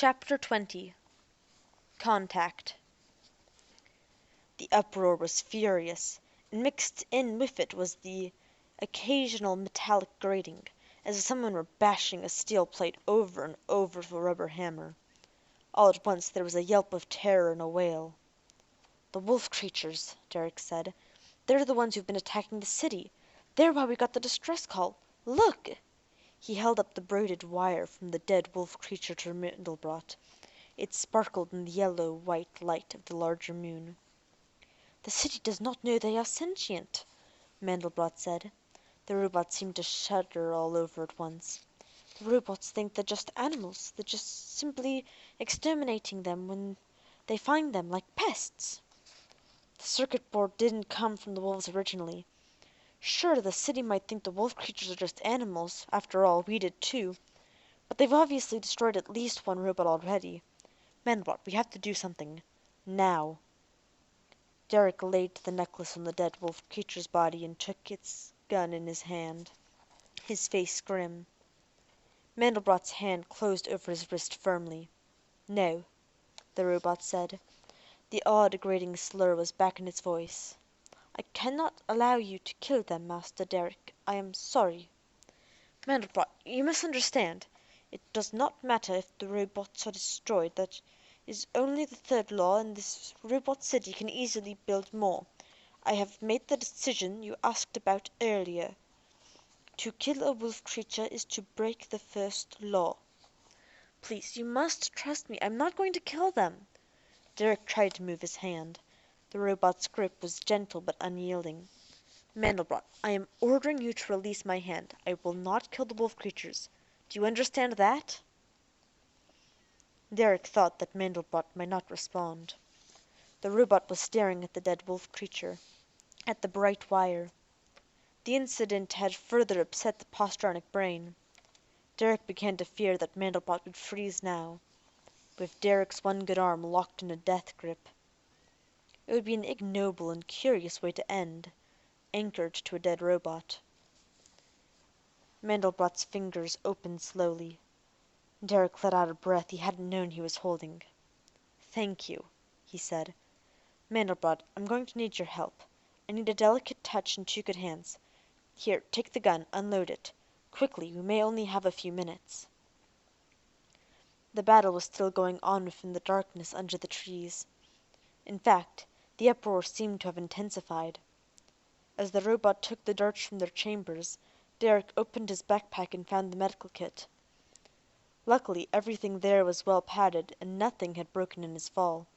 Chapter 20 Contact. The uproar was furious, and mixed in with it was the occasional metallic grating, as if someone were bashing a steel plate over and over with a rubber hammer. All at once there was a yelp of terror and a wail. "The wolf creatures," Derek said. "They're the ones who've been attacking the city. They're why we got the distress call. Look!" He held up the braided wire from the dead wolf creature to Mandelbrot. It sparkled in the yellow-white light of the larger moon. "The city does not know they are sentient," Mandelbrot said. The robot seemed to shudder all over at once. "The robots think they're just animals. They're just simply exterminating them when they find them, like pests. The circuit board didn't come from the wolves originally. Sure, the city might think the wolf creatures are just animals. After all, we did too. But they've obviously destroyed at least one robot already. Mandelbrot, we have to do something. Now." Derek laid the necklace on the dead wolf creature's body and took its gun in his hand, his face grim. Mandelbrot's hand closed over his wrist firmly. "No," the robot said. The odd, grating slur was back in its voice. "I cannot allow you to kill them, Master Derek. I am sorry." "Mandelbrot, you misunderstand. It does not matter if the robots are destroyed. That is only the third law, and this robot city can easily build more. I have made the decision you asked about earlier. To kill a wolf creature is to break the first law." "Please, you must trust me. I'm not going to kill them." Derek tried to move his hand. The robot's grip was gentle but unyielding. "Mandelbrot, I am ordering you to release my hand. I will not kill the wolf creatures. Do you understand that?" Derek thought that Mandelbrot might not respond. The robot was staring at the dead wolf creature, at the bright wire. The incident had further upset the postronic brain. Derek began to fear that Mandelbrot would freeze now, with Derek's one good arm locked in a death grip. It would be an ignoble and curious way to end, anchored to a dead robot. Mandelbrot's fingers opened slowly. Derek let out a breath he hadn't known he was holding. "Thank you," he said. "Mandelbrot, I'm going to need your help. I need a delicate touch and 2 good hands. Here, take the gun, unload it. Quickly, we may only have a few minutes." The battle was still going on within the darkness under the trees. In fact, the uproar seemed to have intensified. As the robot took the darts from their chambers, Derek opened his backpack and found the medical kit. Luckily, everything there was well padded, and nothing had broken in his fall.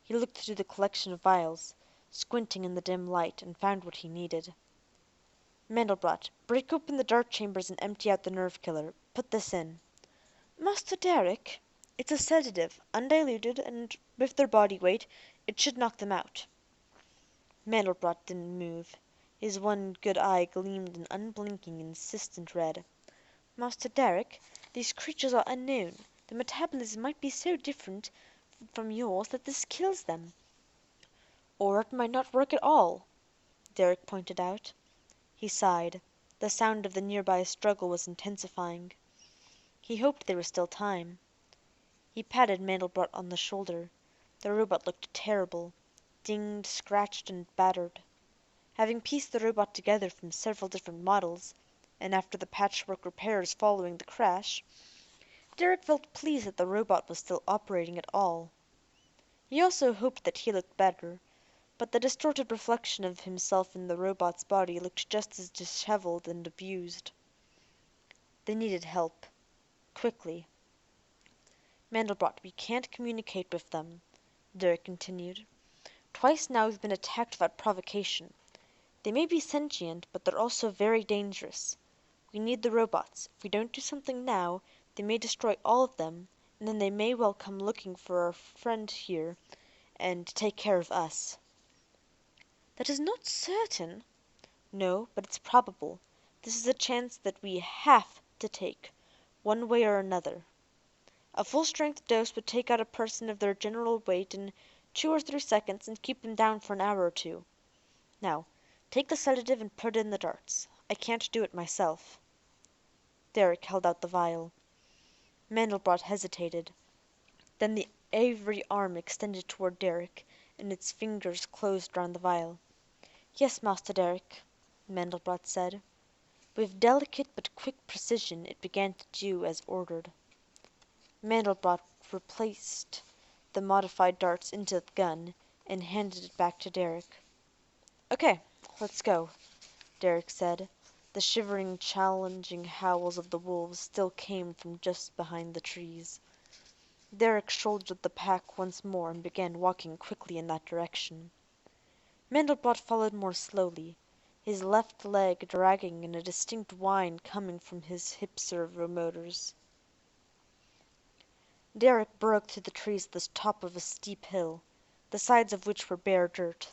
He looked through the collection of vials, squinting in the dim light, and found what he needed. "Mandelbrot, break open the dart chambers and empty out the nerve killer. Put this in." "Master Derek?" "It's a sedative, undiluted, and with their body weight, it should knock them out." Mandelbrot didn't move. His one good eye gleamed an unblinking, insistent red. "Master Derek, these creatures are unknown. Their metabolism might be so different from yours that this kills them." "Or it might not work at all," Derek pointed out. He sighed. The sound of the nearby struggle was intensifying. He hoped there was still time. He patted Mandelbrot on the shoulder. The robot looked terrible, dinged, scratched, and battered. Having pieced the robot together from several different models, and after the patchwork repairs following the crash, Derek felt pleased that the robot was still operating at all. He also hoped that he looked better, but the distorted reflection of himself in the robot's body looked just as disheveled and abused. They needed help. Quickly. "Mandelbrot, we can't communicate with them," Derek continued. "Twice now we've been attacked without provocation. They may be sentient, but they're also very dangerous. We need the robots. If we don't do something now, they may destroy all of them, and then they may well come looking for our friend here and take care of us." "That is not certain." "No, but it's probable. This is a chance that we have to take, one way or another. A full-strength dose would take out a person of their general weight in 2 or 3 seconds and keep them down for an hour or two. Now, take the sedative and put in the darts. I can't do it myself." Derek held out the vial. Mandelbrot hesitated. Then the ivory arm extended toward Derek, and its fingers closed round the vial. "Yes, Master Derek," Mandelbrot said. With delicate but quick precision it began to do as ordered. Mandelbrot replaced the modified darts into the gun and handed it back to Derek. "Okay, let's go," Derek said. The shivering, challenging howls of the wolves still came from just behind the trees. Derek shouldered the pack once more and began walking quickly in that direction. Mandelbrot followed more slowly, his left leg dragging and a distinct whine coming from his hip servo motors. Derek broke through the trees at the top of a steep hill, the sides of which were bare dirt.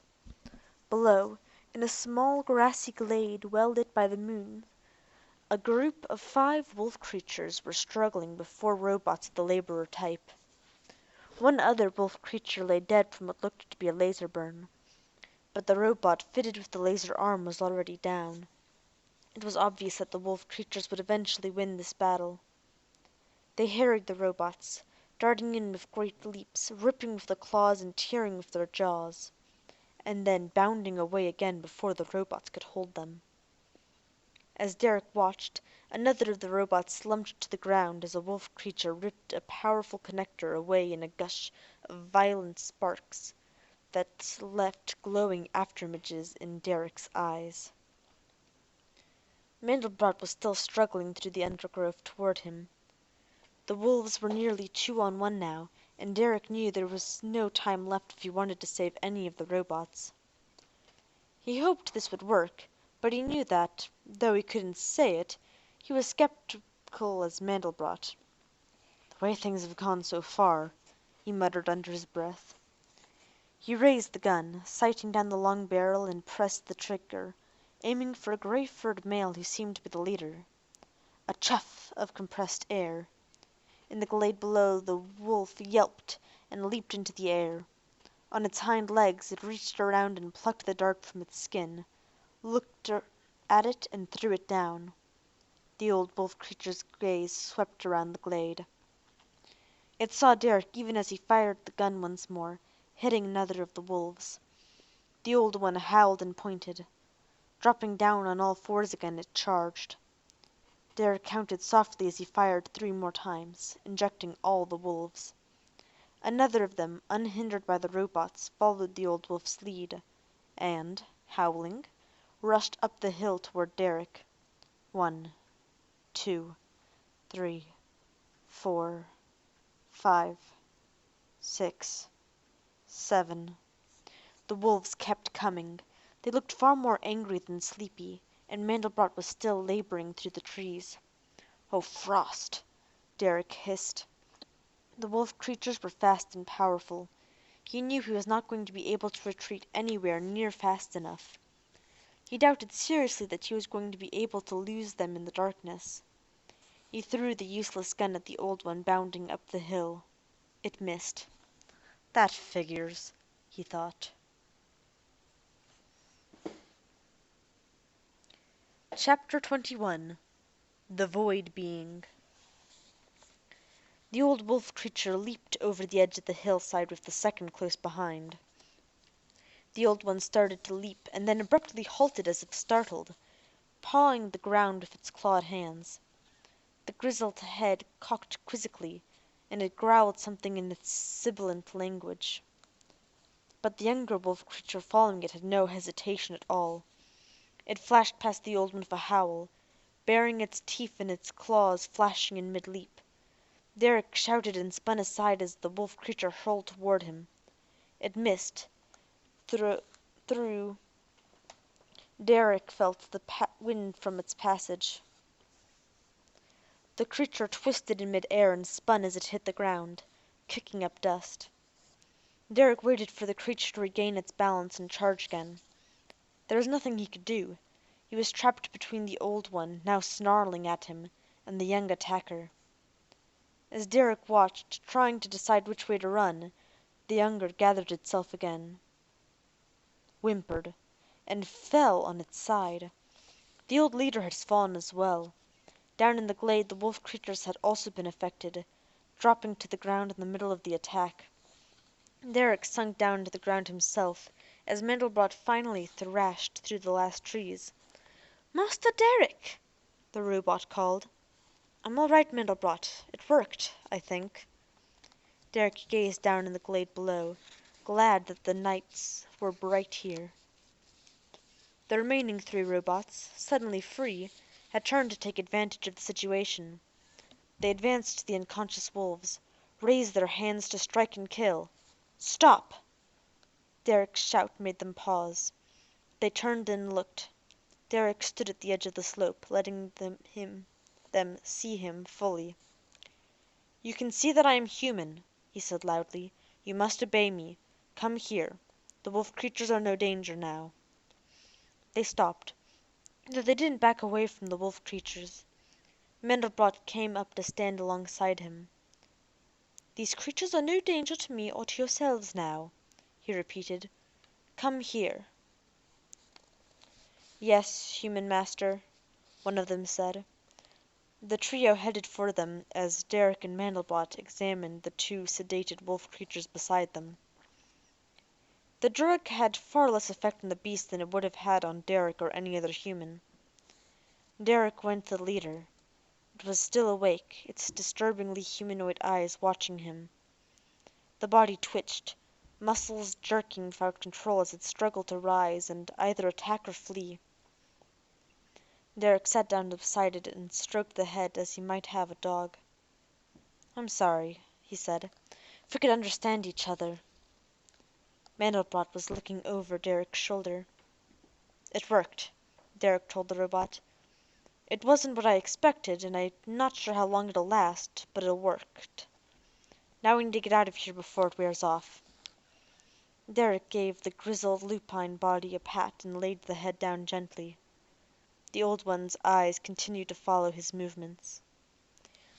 Below, in a small grassy glade well lit by the moon, a group of 5 wolf creatures were struggling with 4 robots of the laborer type. One other wolf creature lay dead from what looked to be a laser burn, but the robot fitted with the laser arm was already down. It was obvious that the wolf creatures would eventually win this battle. They harried the robots, darting in with great leaps, ripping with the claws and tearing with their jaws, and then bounding away again before the robots could hold them. As Derek watched, another of the robots slumped to the ground as a wolf creature ripped a powerful connector away in a gush of violent sparks that left glowing afterimages in Derek's eyes. Mandelbrot was still struggling through the undergrowth toward him. The wolves were nearly 2 on 1 now, and Derek knew there was no time left if he wanted to save any of the robots. He hoped this would work, but he knew that, though he couldn't say it, he was skeptical as Mandelbrot. "The way things have gone so far," he muttered under his breath. He raised the gun, sighting down the long barrel, and pressed the trigger, aiming for a gray-furred male who seemed to be the leader. A chuff of compressed air. In the glade below the wolf yelped and leaped into the air. On its hind legs it reached around and plucked the dart from its skin, looked at it and threw it down. The old wolf creature's gaze swept around the glade. It saw Derek even as he fired the gun once more, hitting another of the wolves. The old one howled and pointed. Dropping down on all 4s again, it charged. Derek counted softly as he fired 3 more times, injecting all the wolves. Another of them, unhindered by the robots, followed the old wolf's lead, and, howling, rushed up the hill toward Derek. 1, 2, 3, 4, 5, 6, 7. The wolves kept coming. They looked far more angry than sleepy, and Mandelbrot was still laboring through the trees. "Oh, Frost!" Derek hissed. The wolf creatures were fast and powerful. He knew he was not going to be able to retreat anywhere near fast enough. He doubted seriously that he was going to be able to lose them in the darkness. He threw the useless gun at the old one bounding up the hill. It missed. "That figures," he thought. Chapter 21. The Void Being. The old wolf creature leaped over the edge of the hillside with the second close behind. The old one started to leap, and then abruptly halted as if startled, pawing the ground with its clawed hands. The grizzled head cocked quizzically, and it growled something in its sibilant language. But the younger wolf creature following it had no hesitation at all. It flashed past the old one with a howl, baring its teeth and its claws flashing in mid-leap. Derek shouted and spun aside as the wolf creature hurled toward him. It missed. Through Derek felt the wind from its passage. The creature twisted in mid-air and spun as it hit the ground, kicking up dust. Derek waited for the creature to regain its balance and charge again. There was nothing he could do. He was trapped between the old one, now snarling at him, and the young attacker. As Derek watched, trying to decide which way to run, the younger gathered itself again, whimpered, and fell on its side. The old leader had fallen as well. Down in the glade the wolf creatures had also been affected, dropping to the ground in the middle of the attack. Derek sunk down to the ground himself as Mandelbrot finally thrashed through the last trees. "Master Derek!" the robot called. "I'm all right, Mandelbrot. It worked, I think." Derek gazed down in the glade below, glad that the nights were bright here. The remaining three robots, suddenly free, had turned to take advantage of the situation. They advanced to the unconscious wolves, raised their hands to strike and kill. "Stop!" Derek's shout made them pause. They turned and looked. Derek stood at the edge of the slope, letting them see him fully. "You can see that I am human," he said loudly. "You must obey me. Come here. The wolf creatures are no danger now." They stopped, though they didn't back away from the wolf creatures. Mandelbrot came up to stand alongside him. "These creatures are no danger to me or to yourselves now," he repeated. "Come here." "Yes, human master," one of them said. The trio headed for them as Derek and Mandelbrot examined the two sedated wolf creatures beside them. The drug had far less effect on the beast than it would have had on Derek or any other human. Derek went to the leader. It was still awake, its disturbingly humanoid eyes watching him. The body twitched, muscles jerking without control as it struggled to rise and either attack or flee. Derek sat down beside it and stroked the head as he might have a dog. "I'm sorry," he said. "If we could understand each other." Mandelbrot was looking over Derek's shoulder. "It worked," Derek told the robot. "It wasn't what I expected, and I'm not sure how long it'll last, but it worked. Now we need to get out of here before it wears off." Derek gave the grizzled lupine body a pat and laid the head down gently. The old one's eyes continued to follow his movements.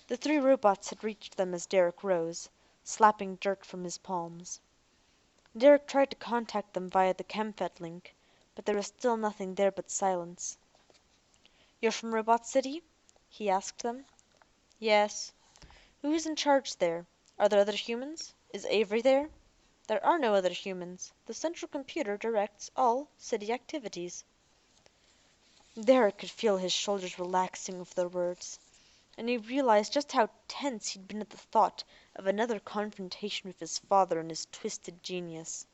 The three robots had reached them as Derek rose, slapping dirt from his palms. Derek tried to contact them via the ChemFet link, but there was still nothing there but silence. "You're from Robot City?" he asked them. "Yes." "Who is in charge there? Are there other humans? Is Avery there?" "There are no other humans. The central computer directs all city activities." Derek could feel his shoulders relaxing with their words, and he realized just how tense he'd been at the thought of another confrontation with his father and his twisted genius.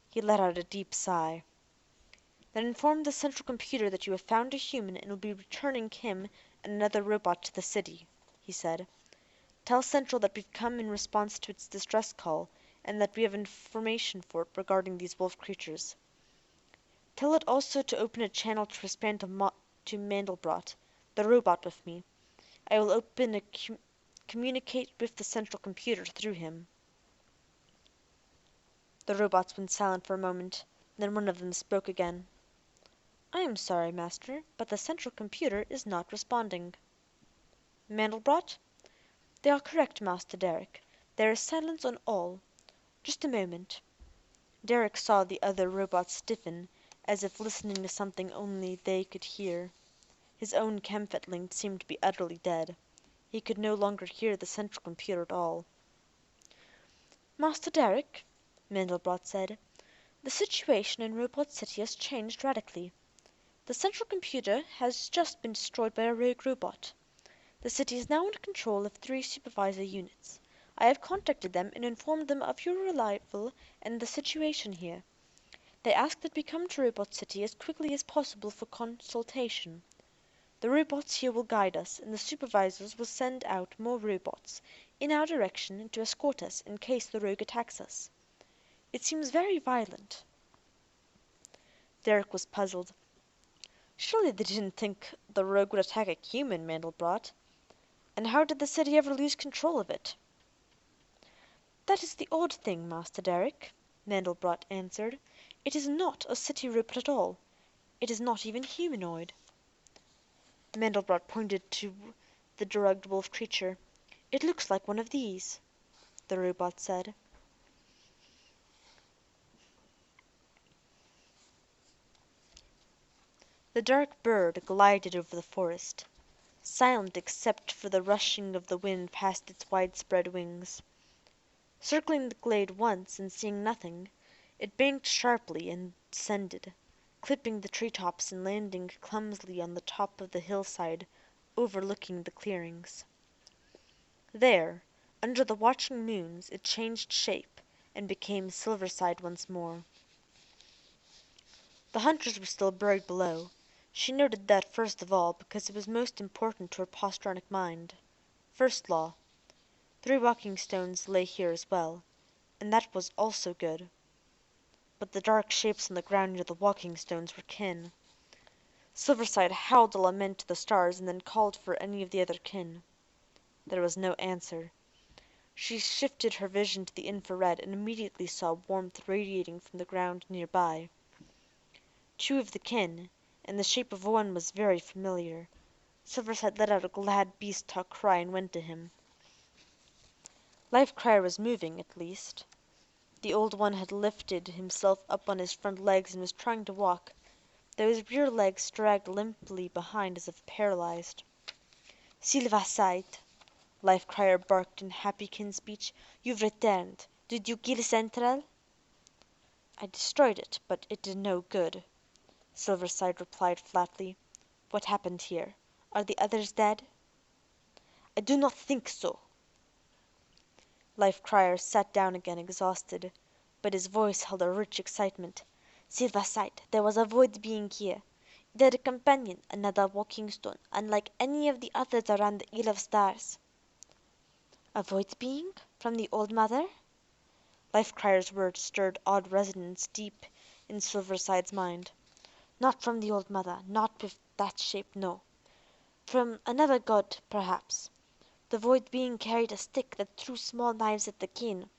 He let out a deep sigh. "Then inform the central computer that you have found a human and will be returning him and another robot to the city," he said. "Tell Central that we've come in response to its distress call, and that we have information for it regarding these wolf creatures. Tell it also to open a channel to respond to Mandelbrot, the robot with me. I will communicate with the central computer through him." The robots went silent for a moment, then one of them spoke again. "I am sorry, Master, but the central computer is not responding." "Mandelbrot?" "They are correct, Master Derek. There is silence on all. Just a moment." Derek saw the other robot stiffen, as if listening to something only they could hear. His own ChemFet link seemed to be utterly dead. He could no longer hear the central computer at all. "Master Derek," Mandelbrot said, "the situation in Robot City has changed radically. The central computer has just been destroyed by a rogue robot. The city is now under control of 3 supervisor units. I have contacted them and informed them of your arrival and the situation here. They ask that we come to Robot City as quickly as possible for consultation. The robots here will guide us, and the supervisors will send out more robots in our direction to escort us in case the rogue attacks us. It seems very violent." Derek was puzzled. Surely they didn't think the rogue would attack a human, Mandelbrot. And how did the city ever lose control of it? "That is the odd thing, Master Derek," Mandelbrot answered. "It is not a city robot at all. It is not even humanoid." Mandelbrot pointed to the drugged wolf creature. "It looks like one of these," the robot said. The dark bird glided over the forest. silent except for the rushing of the wind past its widespread wings. Circling the glade once and seeing nothing, it banked sharply and descended, clipping the tree tops and landing clumsily on the top of the hillside overlooking the clearings. There, under the watching moons, it changed shape and became Silverside once more. The hunters were still buried below. She noted that first of all because it was most important to her postronic mind. First law: 3 walking stones lay here as well, and that was also good. But the dark shapes on the ground near the walking stones were kin. Silverside howled a lament to the stars and then called for any of the other kin. There was no answer. She shifted her vision to the infrared and immediately saw warmth radiating from the ground near by. 2 of the kin, and the shape of one was very familiar. Silverside let out a glad beast-talk cry and went to him. Life Crier was moving, at least. The old one had lifted himself up on his front legs and was trying to walk, though his rear legs dragged limply behind as if paralyzed. "Silverside," Life Crier barked in happy kin speech, "you've returned. Did you kill Central?" "I destroyed it, but it did no good," Silverside replied flatly. "What happened here? Are the others dead?" "I do not think so." Life Crier sat down again exhausted, but his voice held a rich excitement. "Silverside, there was a void being here. It had a companion, another walking stone, unlike any of the others around the Isle of Stars." "A void being? From the old mother?" Life Crier's words stirred odd resonance deep in Silverside's mind. "Not from the old mother, not with that shape, no. From another god, perhaps. The void being carried a stick that threw small knives at the kin,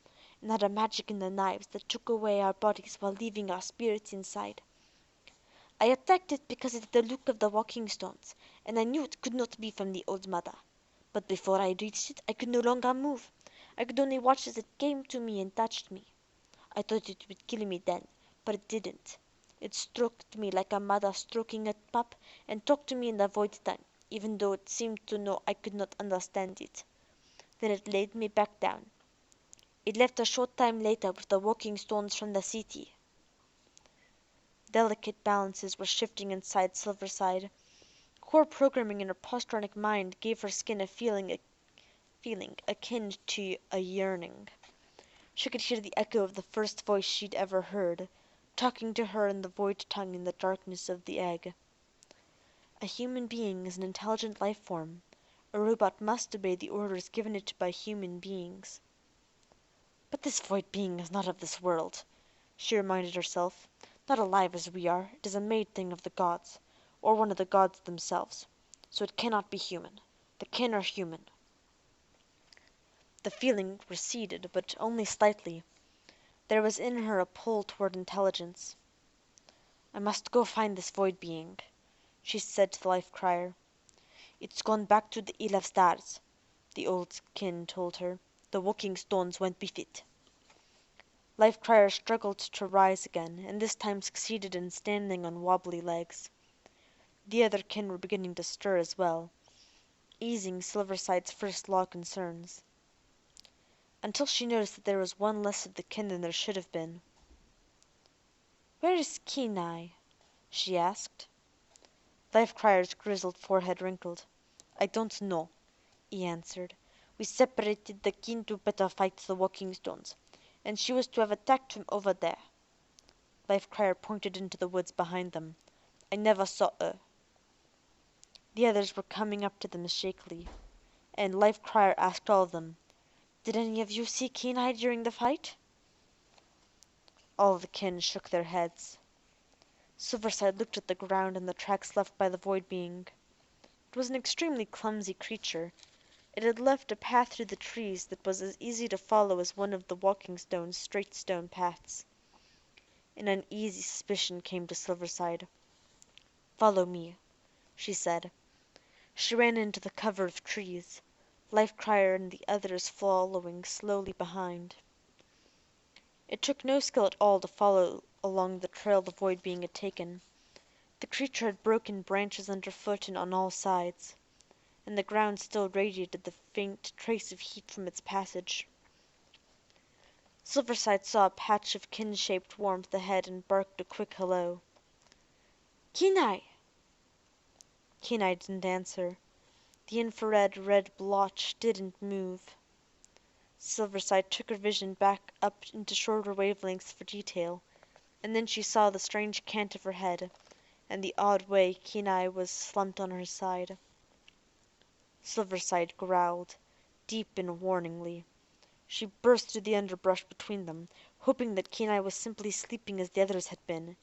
and had a magic in the knives that took away our bodies while leaving our spirits inside. I attacked it because it had the look of the walking stones, and I knew it could not be from the old mother. But before I reached it, I could no longer move. I could only watch as it came to me and touched me. I thought it would kill me then, but it didn't. It stroked me like a mother stroking a pup, and talked to me in the void tongue, even though it seemed to know I could not understand it. Then it laid me back down. It left a short time later with the walking stones from the city." Delicate balances were shifting inside Silverside. Core programming in her postronic mind gave her skin a feeling akin to a yearning. She could hear the echo of the first voice she'd ever heard, talking to her in the void tongue in the darkness of the egg. A human being is an intelligent life form. A robot must obey the orders given it by human beings. "But this void being is not of this world," she reminded herself. "Not alive as we are. It is a made thing of the gods, or one of the gods themselves. So it cannot be human. The kin are human." The feeling receded, but only slightly. There was in her a pull toward intelligence. "I must go find this void being," she said to the Life Crier. "It's gone back to the Isle of Stars," the old kin told her. "The walking stones went with it." Life Crier struggled to rise again, and this time succeeded in standing on wobbly legs. The other kin were beginning to stir as well, easing Silverside's first law concerns, until she noticed that there was one less of the kin than there should have been. "Where is Kenai?" she asked. Life Crier's grizzled forehead wrinkled. "I don't know," he answered. "We separated the kin to better fight the walking stones, and she was to have attacked from over there." Life Crier pointed into the woods behind them. "I never saw her." The others were coming up to them shakily, and Life Crier asked all of them, "Did any of you see Kenai during the fight?" All the kin shook their heads. Silverside looked at the ground and the tracks left by the void being. It was an extremely clumsy creature. It had left a path through the trees that was as easy to follow as one of the walking stone's straight stone paths. An uneasy suspicion came to Silverside. "Follow me," she said. She ran into the cover of trees, Life Crier and the others following slowly behind. It took no skill at all to follow along the trail the void being had taken. The creature had broken branches underfoot and on all sides. and the ground still radiated the faint trace of heat from its passage. Silverside saw a patch of kin-shaped warmth ahead and barked a quick hello. "Kenai!" Kenai didn't answer. The infrared red blotch didn't move. Silverside took her vision back up into shorter wavelengths for detail, and then she saw the strange cant of her head, and the odd way Kenai was slumped on her side. Silverside growled, deep and warningly. She burst through the underbrush between them, hoping that Kenai was simply sleeping as the others had been,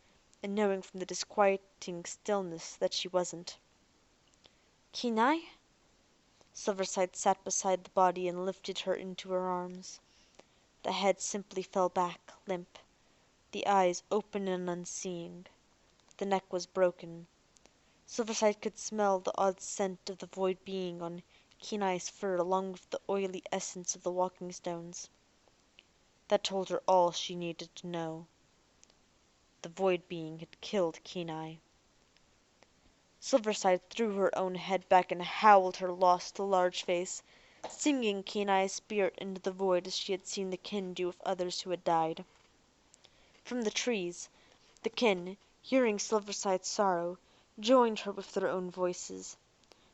and knowing from the disquieting stillness that she wasn't. "Kenai?" Silverside sat beside the body and lifted her into her arms. The head simply fell back, limp, the eyes open and unseeing. The neck was broken. Silverside could smell the odd scent of the void being on Kenai's fur along with the oily essence of the walking stones. That told her all she needed to know. The void being had killed Kenai. Silverside threw her own head back and howled her loss to large face, singing Kenai's spirit into the void as she had seen the kin do with others who had died. From the trees, the kin, hearing Silverside's sorrow, joined her with their own voices.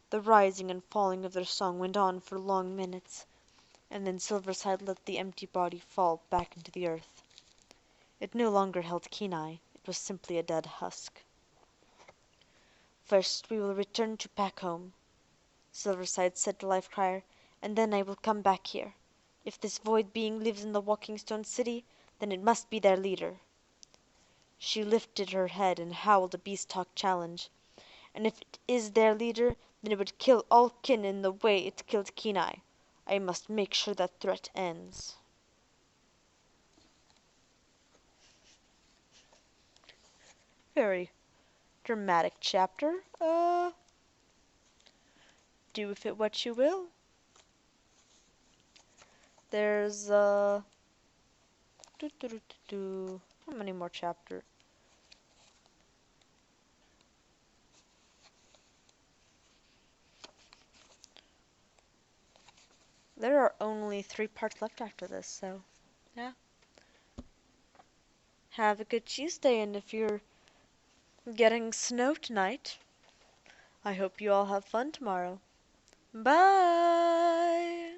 The rising and falling of their song went on for long minutes, and then Silverside let the empty body fall back into the earth. It no longer held Kenai, it was simply a dead husk. "First we will return to Packhome," Silverside said to Life Crier, "and then I will come back here. If this void being lives in the Walking Stone City, then it must be their leader." She lifted her head and howled a beast talk challenge. "And if it is their leader, then it would kill all kin in the way it killed Kenai. I must make sure that threat ends." Very dramatic chapter. Do with it what you will. There's how many more chapters? There are only 3 parts left after this, so yeah. Have a good Tuesday, and if you're getting snow tonight, I hope you all have fun tomorrow. Bye!